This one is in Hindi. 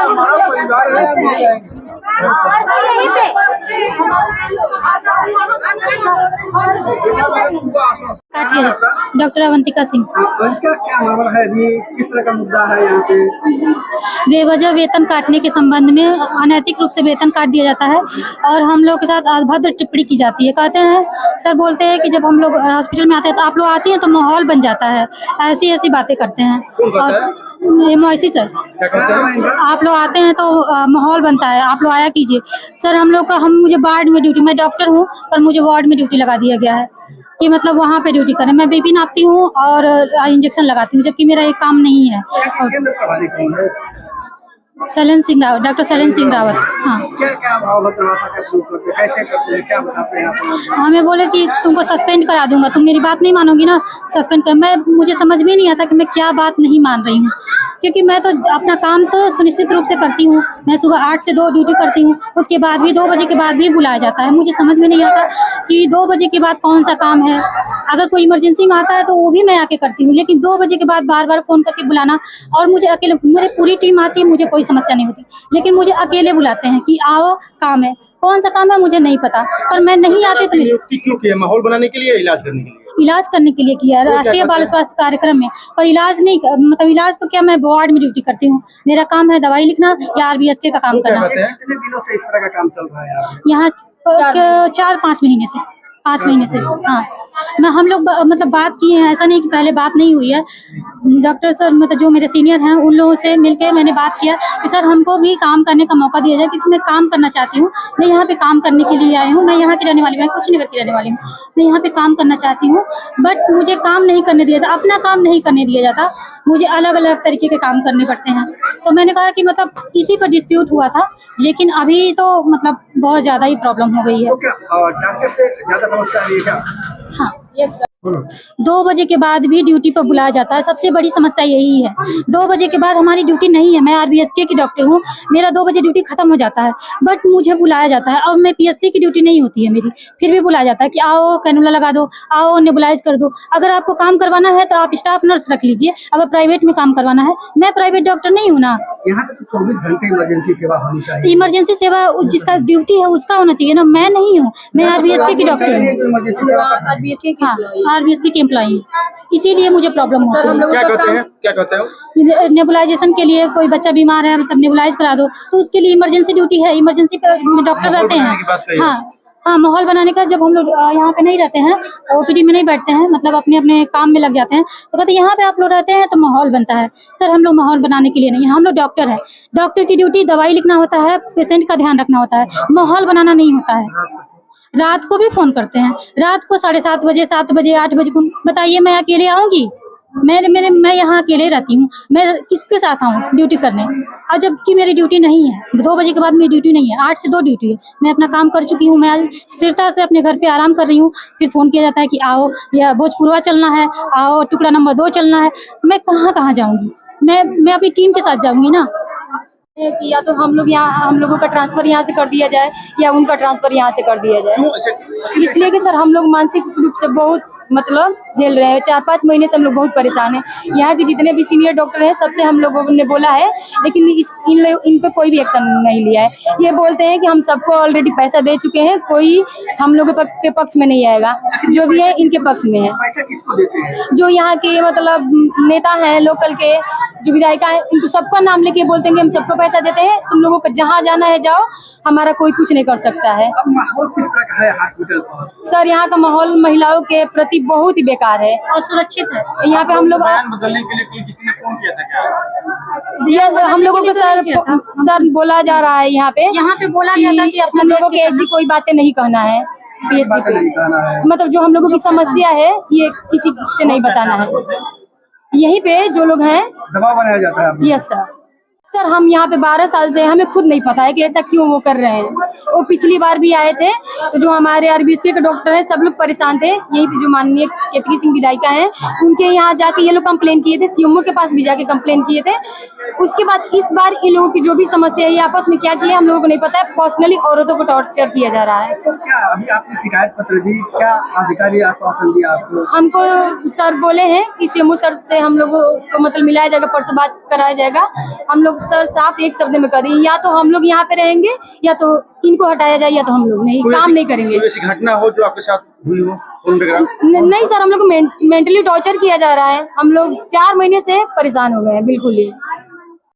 हमारा परिवार है। डॉक्टर अवंतिका सिंह। उनका क्या मामला है अभी, किस तरह का मुद्दा है यहाँ पे? बेवजह वेतन काटने के संबंध में अनैतिक रूप से वेतन काट दिया जाता है और हम लोग के साथ अभद्र टिप्पणी की जाती है। कहते हैं सर, बोलते हैं कि जब हम लोग हॉस्पिटल में आते हैं तो आप लोग आती हैं तो माहौल बन जाता है, ऐसी ऐसी बातें करते हैं। मोइसी सर, आप लोग आते हैं तो माहौल बनता है, आप लोग आया कीजिए। सर मुझे वार्ड में ड्यूटी, मैं डॉक्टर हूँ पर मुझे वार्ड में ड्यूटी लगा दिया गया है कि मतलब वहाँ पे ड्यूटी करें। मैं बीपी नापती हूँ और इंजेक्शन लगाती हूँ, जबकि मेरा एक काम नहीं है। शैलेंद्र सिंह रावत, डॉक्टर शैलेंद्र सिंह रावत। हाँ, क्या भाव कैसे करते हैं, क्या बताते हैं? हमें बोले कि तुमको सस्पेंड करा दूंगा, तुम मेरी बात नहीं मानोगी ना, सस्पेंड कर। मुझे समझ में नहीं आता कि मैं क्या बात नहीं मान रही हूँ, क्योंकि मैं तो अपना काम तो सुनिश्चित रूप से करती हूँ। मैं सुबह 8 से 2 ड्यूटी करती हूँ, उसके बाद भी 2 बजे के बाद भी बुलाया जाता है। मुझे समझ में नहीं आता कि 2 बजे के बाद कौन सा काम है। अगर कोई इमरजेंसी में आता है तो वो भी मैं आके करती हूँ, लेकिन 2 बजे के बाद बार बार फोन करके बुलाना, और मुझे अकेले, मेरी पूरी टीम आती है, मुझे कोई समस्या नहीं होती, लेकिन मुझे अकेले बुलाते हैं कि आओ काम है। कौन सा काम है मुझे नहीं पता, पर मैं नहीं आती तो नियुक्ति क्यों की है? माहौल बनाने के लिए, इलाज करने के लिए? इलाज करने के लिए किया है, राष्ट्रीय बाल स्वास्थ्य कार्यक्रम में। पर इलाज नहीं, मतलब इलाज तो क्या, मैं वार्ड में ड्यूटी करती हूँ, मेरा काम है दवाई लिखना या RBSK का काम करना। कितने दिनों से इस तरह का काम चल रहा है यहाँ? 4-5 महीने से, 5 महीने से। हाँ, हम लोग मतलब बात किए हैं, ऐसा नहीं कि पहले बात नहीं हुई है। डॉक्टर सर, मतलब जो मेरे सीनियर हैं, उन लोगों से मिलकर मैंने बात किया कि सर हमको भी काम करने का मौका दिया जाए, क्योंकि मैं काम करना चाहती हूँ। मैं यहाँ पे काम करने के लिए आई हूँ, मैं यहाँ की रहने वाली हूँ, मैं कुशीनगर की रहने वाली हूँ। मैं यहाँ पे काम करना चाहती हूँ, बट मुझे काम नहीं करने दिया जाता, अपना काम नहीं करने दिया जाता, मुझे अलग अलग तरीके के काम करने पड़ते हैं। तो मैंने कहा कि मतलब इसी पर डिस्प्यूट हुआ था, लेकिन अभी तो मतलब बहुत ज़्यादा ही प्रॉब्लम हो गई है। तो क्या डॉक्टर से ज़्यादा समस्या आ रही है क्या? हाँ, यस सर। 2 बजे के बाद भी ड्यूटी पर बुलाया जाता है, सबसे बड़ी समस्या यही है। 2 बजे के बाद हमारी ड्यूटी नहीं है। मैं RBSK की डॉक्टर हूँ, मेरा 2 बजे ड्यूटी खत्म हो जाता है, बट मुझे बुलाया जाता है। और मैं PSC की ड्यूटी नहीं होती है मेरी, फिर भी बुलाया जाता है कि आओ कैनुला लगा दो, आओ नेबुलाइज कर दो। अगर आपको काम करवाना है तो आप स्टाफ नर्स रख लीजिए, अगर प्राइवेट में काम करवाना है। मैं प्राइवेट डॉक्टर नहीं हूँ ना। यहाँ पे 24 घंटे इमरजेंसी सेवा होनी चाहिए। इमरजेंसी सेवा जिसका ड्यूटी है उसका होना चाहिए ना, मैं नहीं हूँ। मैं RBSK की डॉक्टर हूँ, RBSK की एम्प्लॉई हूँ, इसीलिए मुझे प्रॉब्लम होती है। क्या कहते हैं? नेबुलाइजेशन के लिए कोई बच्चा बीमार है, मतलब नेबुलाइज करा दो, तो उसके लिए इमरजेंसी ड्यूटी है, इमरजेंसी पे डॉक्टर रहते हैं। हाँ, माहौल बनाने का। जब हम लोग यहाँ पे नहीं रहते हैं, OPD में नहीं बैठते हैं, मतलब अपने अपने काम में लग जाते हैं, तो कहते हैं यहाँ पे आप लोग रहते हैं तो माहौल बनता है। सर, हम लोग माहौल बनाने के लिए नहीं, हम लोग डॉक्टर हैं। डॉक्टर की ड्यूटी दवाई लिखना होता है, पेशेंट का ध्यान रखना होता है, माहौल बनाना नहीं होता है। रात को भी फोन करते हैं, रात को 7:30 बजे, 7 बजे, 8 बजे को। बताइए, मैं अकेले आऊँगी? मैं यहाँ अकेले रहती हूँ, मैं किसके साथ आऊँ ड्यूटी करने? और जबकि मेरी ड्यूटी नहीं है, 2 बजे के बाद मेरी ड्यूटी नहीं है, 8 से 2 ड्यूटी है। मैं अपना काम कर चुकी हूँ, मैं आज स्थिरता से अपने घर पे आराम कर रही हूँ। फिर फोन किया जाता है कि आओ, या भोजपुरवा चलना है, आओ टुकड़ा नंबर 2 चलना है। मैं कहाँ जाऊँगी? मैं अपनी टीम के साथ जाऊँगी ना। कि या तो हम लोगों का ट्रांसफर यहाँ से कर दिया जाए, या उनका ट्रांसफर यहाँ से कर दिया जाए। इसलिए कि सर हम लोग मानसिक रूप से बहुत मतलब झेल रहे हैं। 4-5 महीने से हम लोग बहुत परेशान हैं। यहाँ के जितने भी सीनियर डॉक्टर हैं सबसे हम लोगों ने बोला है, लेकिन इन पे कोई भी एक्शन नहीं लिया है। ये बोलते हैं कि हम सबको ऑलरेडी पैसा दे चुके हैं, कोई हम लोगों के पक्ष में नहीं आएगा, जो भी है इनके पक्ष में है। पैसा किसको देते हैं? जो यहाँ के मतलब नेता हैं, लोकल के जो विधायिका है, इनको सबका नाम लेके बोलते हैं कि हम सबको पैसा देते हैं, तुम लोगों को जहाँ जाना है जाओ, हमारा कोई कुछ नहीं कर सकता है। अब माहौल किस तरह का है हॉस्पिटल पर? सर, यहाँ का माहौल महिलाओं के प्रति बहुत ही बेकार है और सुरक्षित है। यहाँ पे हम लोग बदलने के लिए कोई किसी ने फोन किया था क्या? हम लोगों को सर बोला जा रहा है यहाँ पे बोला जाता है कि हम लोगों की ऐसी कोई बातें नहीं कहना है। PSC पे मतलब जो हम लोगों की समस्या है ये किसी से नहीं बताना है। यहीं पे जो लोग हैं दबाव बनाया जाता है। यस सर, हम यहाँ पे 12 साल से, हमें खुद नहीं पता है कि ऐसा क्यों वो कर रहे हैं। वो पिछली बार भी आए थे, तो जो हमारे RBSK के डॉक्टर हैं सब लोग परेशान थे। यहीं पे जो माननीय केतकी सिंह विधायिका हैं, उनके यहाँ जाके ये लोग कंप्लेन किए थे, CMO के पास भी जाके कंप्लेन किए थे। उसके बाद इस बार इन लोगों की जो भी समस्या है, ये आपस में क्या किया हम लोगों को नहीं पता है। पर्सनली औरतों को टॉर्चर किया जा रहा है। तो क्या अभी आपने शिकायत पत्र दी, क्या अधिकारी आश्वासन दिया आपको? हमको सर बोले हैं कि CMO सर से हम लोगों को मतलब मिलाया जाएगा, परसों बात कराया जाएगा। हम लोग सर साफ एक शब्द में कह दी, या तो हम लोग यहाँ पे रहेंगे या तो इनको हटाया जाए, या तो हम लोग नहीं काम नहीं करेंगे। कोई ऐसी घटना हो जो आपके साथ हुई हो? नहीं सर, हम लोग को मेंटली टॉर्चर किया जा रहा है। हम लोग 4 महीने से परेशान हो गए हैं बिल्कुल ही।